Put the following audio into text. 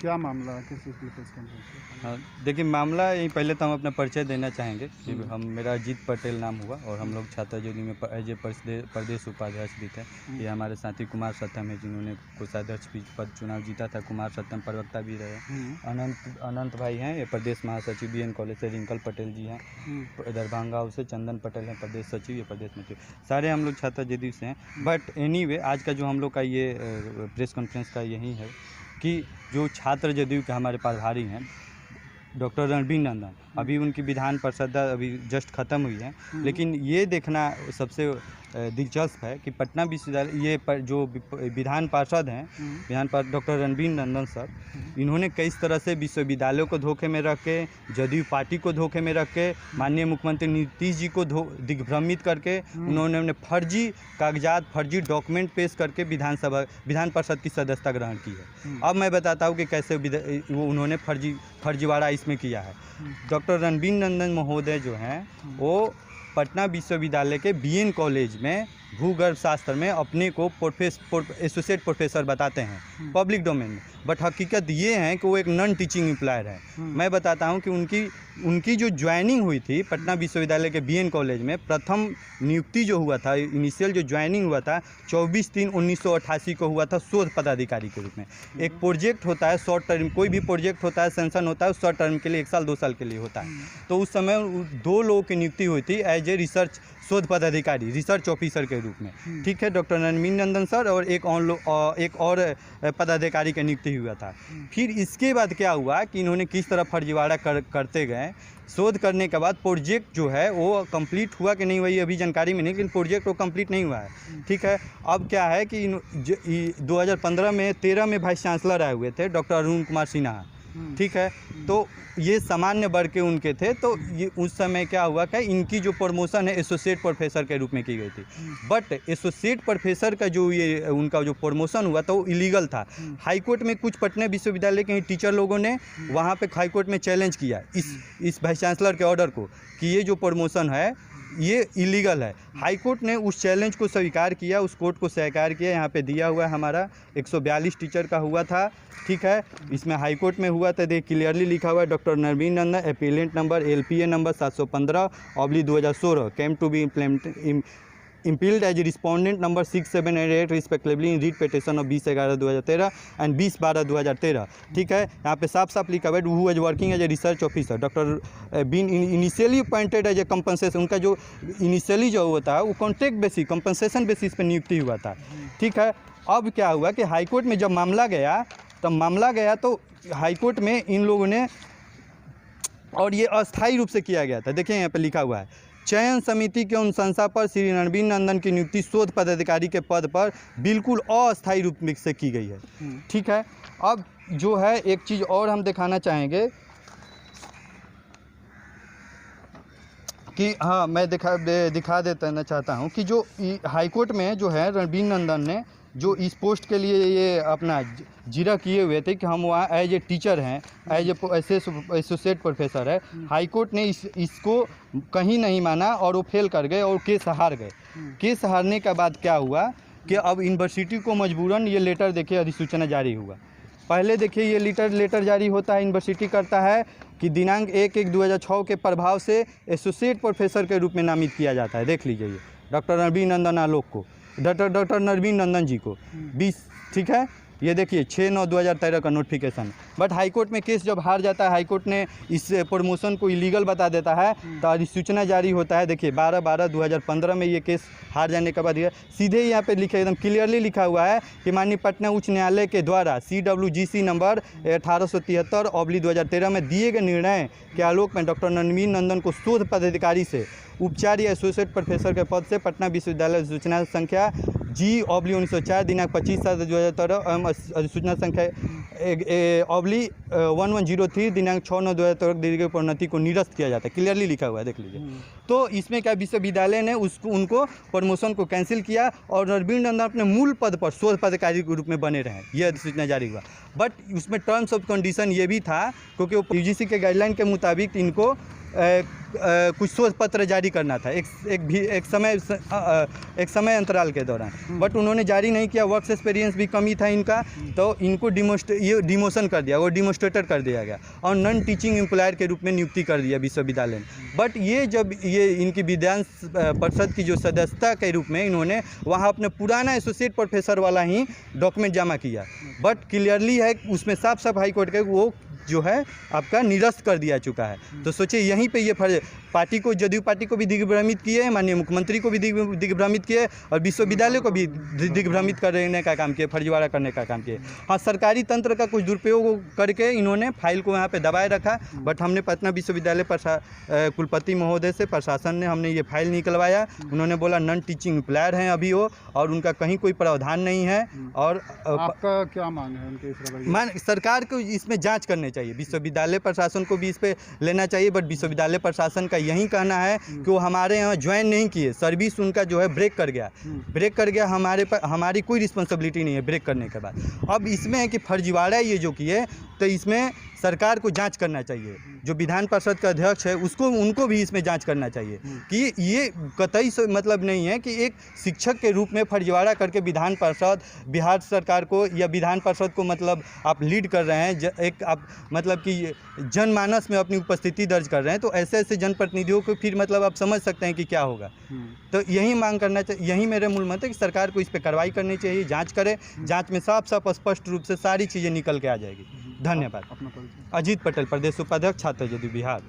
क्या मामला है, किस प्रेस कॉन्फ्रेंस? हाँ, देखिए मामला यही, पहले तो हम अपना परिचय देना चाहेंगे कि मेरा अजीत पटेल नाम हुआ और हम लोग छात्र यूनियन में एज ए प्रदेश उपाध्यक्ष भी थे। ये हमारे साथी कुमार सत्यम है जिन्होंने कोषाध्यक्ष पद चुनाव जीता था। कुमार सत्यम प्रवक्ता भी रहे। अनंत भाई हैं, ये प्रदेश महासचिव BN कॉलेज से। रिंकल पटेल जी हैं दरभंगा से। चंदन पटेल हैं प्रदेश सचिव, ये प्रदेश में सारे हम लोग छात्र जदयू से हैं। बट एनीवे आज का जो हम लोग का ये प्रेस कॉन्फ्रेंस का यही है कि जो छात्र जदयू के हमारे प्रभारी हैं डॉक्टर रणबीर नंदन, अभी उनकी विधान पार्षद अभी जस्ट ख़त्म हुई है। लेकिन ये देखना सबसे दिलचस्प है कि पटना विश्वविद्यालय ये जो विधान पार्षद हैं, विधान पार्षद डॉक्टर रणबीर नंदन सर, इन्होंने किस तरह से विश्वविद्यालयों को धोखे में रख के, जदयू पार्टी को धोखे में रख के, माननीय मुख्यमंत्री नीतीश जी को दिग्भ्रमित करके उन्होंने फर्जी कागजात, फर्जी डॉक्यूमेंट पेश करके विधान पार्षद की सदस्यता ग्रहण की है। अब मैं बताता हूँ कि कैसे वो उन्होंने फर्जीवाड़ा इसमें किया है। डॉक्टर रणबीर नंदन महोदय जो हैं वो पटना विश्वविद्यालय के BN कॉलेज में भूगर्भ शास्त्र में अपने को एसोसिएट प्रोफेसर बताते हैं पब्लिक डोमेन में। बट हकीकत ये है कि वो एक नॉन टीचिंग एम्प्लॉयर है। मैं बताता हूँ कि उनकी जो ज्वाइनिंग हुई थी पटना विश्वविद्यालय के BN कॉलेज में, प्रथम नियुक्ति जो हुआ था, इनिशियल जो ज्वाइनिंग हुआ था 24/3/1988 को हुआ था शोध पदाधिकारी के रूप में। एक प्रोजेक्ट होता है शॉर्ट टर्म, कोई भी प्रोजेक्ट होता है, सेंशन होता है शॉर्ट टर्म के लिए, 1 साल 2 साल के लिए होता है। तो उस समय 2 लोगों की नियुक्ति हुई थी एज ए रिसर्च शोध पदाधिकारी, रिसर्च ऑफिसर के रूप में। ठीक है, डॉक्टर रणबीर नंदन सर और एक और पदाधिकारी का नियुक्ति हुआ था। फिर इसके बाद क्या हुआ कि इन्होंने किस तरह फर्जीवाड़ा करते गए। शोध करने के बाद प्रोजेक्ट जो है वो कंप्लीट हुआ कि नहीं हुआ ये अभी जानकारी में नहीं, लेकिन प्रोजेक्ट वो कंप्लीट नहीं हुआ है। ठीक है, अब क्या है कि 2015 में 13 में वाइस चांसलर आए हुए थे डॉक्टर अरुण कुमार सिन्हा। ठीक है, तो ये सामान्य वर्ग के उनके थे। तो ये उस समय क्या हुआ कि इनकी जो प्रमोशन है एसोसिएट प्रोफेसर के रूप में की गई थी। बट एसोसिएट प्रोफेसर का जो ये उनका जो प्रमोशन हुआ था वो इलीगल था। हाईकोर्ट में कुछ पटना विश्वविद्यालय के टीचर लोगों ने वहाँ पे हाईकोर्ट में चैलेंज किया इस वाइस चांसलर के ऑर्डर को कि ये जो प्रमोशन है ये इलीगल है। हाईकोर्ट ने उस चैलेंज को स्वीकार किया, उस कोर्ट को स्वीकार किया। यहाँ पे दिया हुआ है हमारा 142 टीचर का हुआ था। ठीक है, इसमें हाईकोर्ट में हुआ था, देख क्लियरली लिखा हुआ है doctor Ranbir Nandan appellant number LPA number 715/2016 came to be impelled as a respondent number 6, 7 and 8 respectively in read petition of 20/11/2013 and 20/12/2013। ठीक है, यहाँ पे साफ साफ लिखा हुआ है who was working as a research officer doctor been initially appointed as a compensation. उनका जो इनिशियली जो होता है वो कॉन्ट्रैक्ट बेसिस, कंपनसेशन बेसिस पे नियुक्ति हुआ था। ठीक है, अब क्या हुआ कि हाईकोर्ट में जब मामला गया तो हाईकोर्ट में इन लोगों ने, और ये अस्थायी रूप से किया गया था। देखिए यहाँ पे लिखा हुआ है चयन समिति के अनुशंसा पर श्री रणबीर नंदन की नियुक्ति शोध पदाधिकारी के पद पर बिल्कुल अस्थायी रूप से की गई है। ठीक है, अब जो है एक चीज़ और हम दिखाना चाहेंगे कि हाँ, मैं दिखा देना चाहता हूँ कि जो हाईकोर्ट में जो है रणबीर नंदन ने जो इस पोस्ट के लिए ये अपना जीरा किए हुए थे कि हम वहाँ एज ए टीचर हैं, एज ए एसोसिएट प्रोफेसर है। हाईकोर्ट ने इसको कहीं नहीं माना और वो फेल कर गए और केस हार गए। केस हारने के बाद क्या हुआ कि अब यूनिवर्सिटी को मजबूरन ये लेटर देखिए अधिसूचना जारी हुआ। पहले देखिए ये लेटर जारी होता है, यूनिवर्सिटी करता है कि दिनांक 1/1/2006 के प्रभाव से एसोसिएट प्रोफेसर के रूप में नामित किया जाता है। देख लीजिए ये डॉक्टर रणबीर नंदन आलोक को, डॉक्टर रणबीर नंदन जी को 20। ठीक है, ये देखिए 6/9/2013 का नोटिफिकेशन। बट हाईकोर्ट में केस जब हार जाता है, हाईकोर्ट ने इस प्रमोशन को इलीगल बता देता है तो अधिसूचना जारी होता है। देखिए 12/12/2015 में ये केस हार जाने के बाद ये सीधे यहाँ पे लिखा, एकदम क्लियरली लिखा हुआ है कि माननीय पटना उच्च न्यायालय के द्वारा CWGC नंबर 1873/2013 में दिए गए निर्णय के आलोक में डॉक्टर रणबीर नंदन को शोध पदाधिकारी से उपचार या एसोसिएट प्रोफेसर के पद से पटना विश्वविद्यालय सूचना संख्या G/1904 दिनांक 25/7/2013 एवं अधिसूचना संख्या (1103) दिनांक 6/9/2013 दी गई प्रोन्नति को निरस्त किया जाता है। क्लियरली लिखा हुआ है, देख लीजिए। तो इसमें क्या विश्वविद्यालय ने उनको प्रमोशन को कैंसिल किया और रणबीर नंदन अपने मूल पद पर शोध पदाधिकारी के रूप में बने रहे। यह अधिसूचना जारी हुआ। बट उसमें टर्म्स ऑफ कंडीशन ये भी था, क्योंकि UGC के गाइडलाइन के मुताबिक इनको कुछ शोध पत्र जारी करना था एक समय अंतराल के दौरान, बट उन्होंने जारी नहीं किया। वर्क एक्सपीरियंस भी कमी था इनका, तो इनको डिमोशन कर दिया, वो डिमोस्ट्रेटर कर दिया गया और नॉन टीचिंग एम्प्लॉयर के रूप में नियुक्ति कर दिया विश्वविद्यालय ने। बट ये जब ये इनकी विधान परिषद की जो सदस्यता के रूप में इन्होंने वहाँ अपने पुराना एसोसिएट प्रोफेसर वाला ही डॉक्यूमेंट जमा किया, बट क्लियरली है उसमें साफ साफ हाईकोर्ट का वो जो है आपका निरस्त कर दिया चुका है। तो सोचिए यहीं पे ये पार्टी को, जदयू पार्टी को भी दिग्भ्रमित किए, माननीय मुख्यमंत्री को भी दिग्भ्रमित किए और विश्वविद्यालय को भी दिग्भ्रमित करने का काम किए, फर्जीवाड़ा करने का काम किए। हाँ, सरकारी तंत्र का कुछ दुरुपयोग करके इन्होंने फाइल को यहाँ पे दबाए रखा, बट हमने पटना विश्वविद्यालय कुलपति महोदय से, प्रशासन ने हमने ये फाइल निकलवाया। उन्होंने बोला नॉन टीचिंग एम्प्लॉयर हैं अभी वो, और उनका कहीं कोई प्रावधान नहीं है। और आपका क्या मांग है उनके इस रवैये? सरकार को इसमें जाँच करनी चाहिए, विश्वविद्यालय प्रशासन को भी इस पर लेना चाहिए, बट विश्वविद्यालय प्रशासन का यही कहना है कि वो हमारे यहाँ ज्वाइन नहीं किए, सर्विस उनका जो है ब्रेक कर गया, हमारी कोई रिस्पॉन्सिबिलिटी नहीं है ब्रेक करने के बाद। अब इसमें है कि फर्जीवाड़ा ये जो किए, तो इसमें सरकार को जांच करना चाहिए। जो विधान परिषद का अध्यक्ष है उनको भी इसमें जांच करना चाहिए कि ये कतई मतलब नहीं है कि एक शिक्षक के रूप में फर्जीवाड़ा करके विधान परिषद, बिहार सरकार को या विधान परिषद को मतलब आप लीड कर रहे हैं, एक आप मतलब कि जनमानस में अपनी उपस्थिति दर्ज कर रहे हैं, तो ऐसे जनप्रतिनिधियों को फिर मतलब आप समझ सकते हैं कि क्या होगा। तो यही मांग करना चाहिए, यही मेरे मूल मत है कि सरकार को इस पर कार्रवाई करनी चाहिए, जाँच करे, जाँच में साफ स्पष्ट रूप से सारी चीज़ें निकल के आ जाएगी। धन्यवाद। अपना परिचय? अजीत पटेल, प्रदेश उपाध्यक्ष छात्र जदयू बिहार।